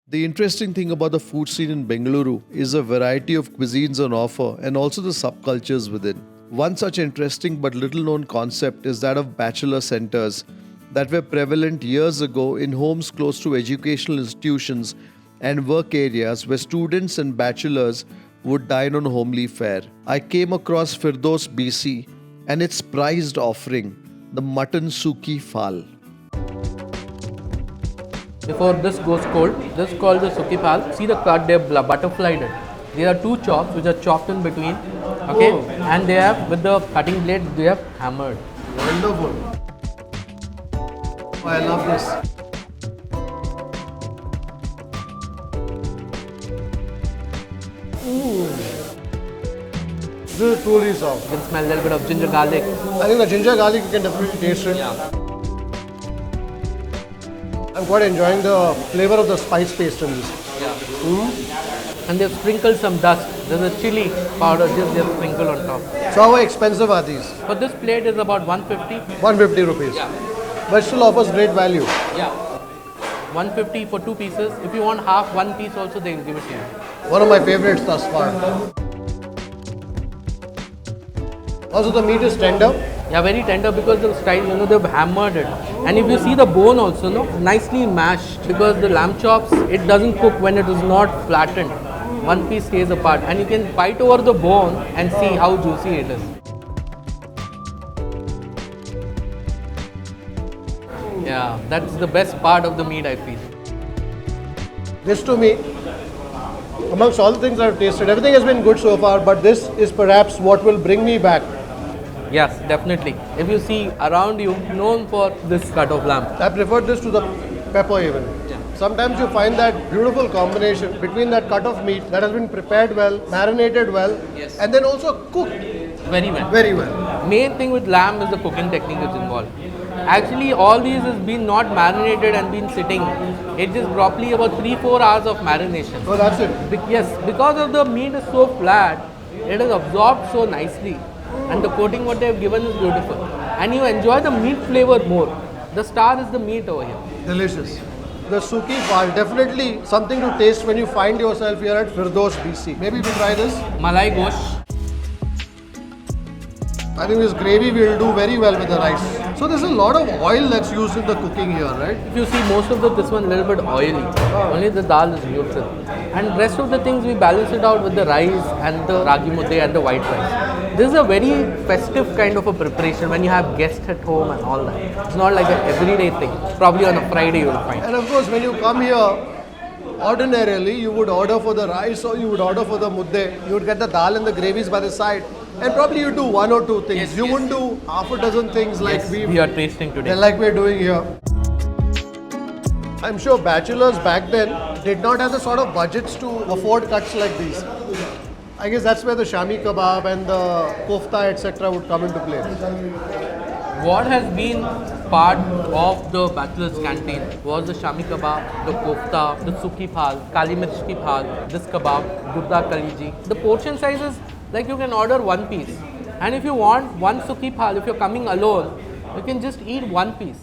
The interesting thing about the food scene in Bengaluru is the variety of cuisines on offer and also the subcultures within. One such interesting but little known concept is that of Bachelor Centres that were prevalent years ago in homes close to educational institutions and work areas where students and bachelors would dine on homely fare. I came across Firdous BC and its prized offering, the Mutton Sukhi Phaal. Before this goes cold, this is called the Sukhi Phaal. See the cut, they're butterflied it. There are two chops which are chopped in between. Okay, and they have with the cutting blade they have hammered. Wonderful. Oh, I love this. This is truly soft. You can smell a little bit of ginger garlic. I think the ginger garlic you can definitely taste it. Yeah. I'm quite enjoying the flavor of the spice paste in this. And they've sprinkled some dust. There's a chili powder just they've sprinkled on top. So how expensive are these? For this plate is about 150. 150 rupees. Yeah. But still offers great value. Yeah. 150 for two pieces. If you want half one piece also they will give it to you. One of my favorites thus far. Also the meat is tender. Yeah, very tender because the style, they've hammered it. And if you see the bone also, nicely mashed because the lamb chops, it doesn't cook when it is not flattened. One piece stays apart and you can bite over the bone and see how juicy it is. Yeah, that's the best part of the meat I feel. This to me, amongst all the things I've tasted, everything has been good so far, but this is perhaps what will bring me back. Yes, definitely. If you see around you, known for this cut of lamb. I prefer this to the pepper even. Yeah. Sometimes you find that beautiful combination between that cut of meat that has been prepared well, marinated well, Yes. and then also cooked Very well. very well. Main thing with lamb is the cooking technique that's involved. Actually, all these has been not marinated and been sitting. It is properly about 3-4 hours of marination. So that's it. Yes, because of the meat is so flat, it is absorbed so nicely. And the coating what they have given is beautiful. And you enjoy the meat flavor more. The star is the meat over here. Delicious. The Sukhi Phaal, definitely something to taste when you find yourself here at Firdous BC. Maybe we try this. Malai gosh. I think this gravy will do very well with the rice. So there's a lot of oil that's used in the cooking here, right? If you see most of this one a little bit oily. Only the dal is neutral. And rest of the things we balance it out with the rice and the ragi mudde and the white rice. This is a very festive kind of a preparation when you have guests at home and all that. It's not like an everyday thing. Probably on a Friday you will find. And of course, when you come here, ordinarily you would order for the rice or you would order for the mudde. You would get the dal and the gravies by the side. And probably you do one or two things. Yes, you yes. wouldn't do half a dozen things like Yes, we are tasting today. like we're doing here. I'm sure bachelors back then did not have the sort of budgets to afford cuts like these. I guess that's where the shami kebab and the kofta etc. would come into play. What has been part of the bachelor's canteen was the shami kebab, the kofta, the sukhi phaal, kali mirch ki phaal, this kebab, gurda kaliji. The portion sizes, like you can order one piece. And if you want one sukhi phaal, if you're coming alone, you can just eat one piece.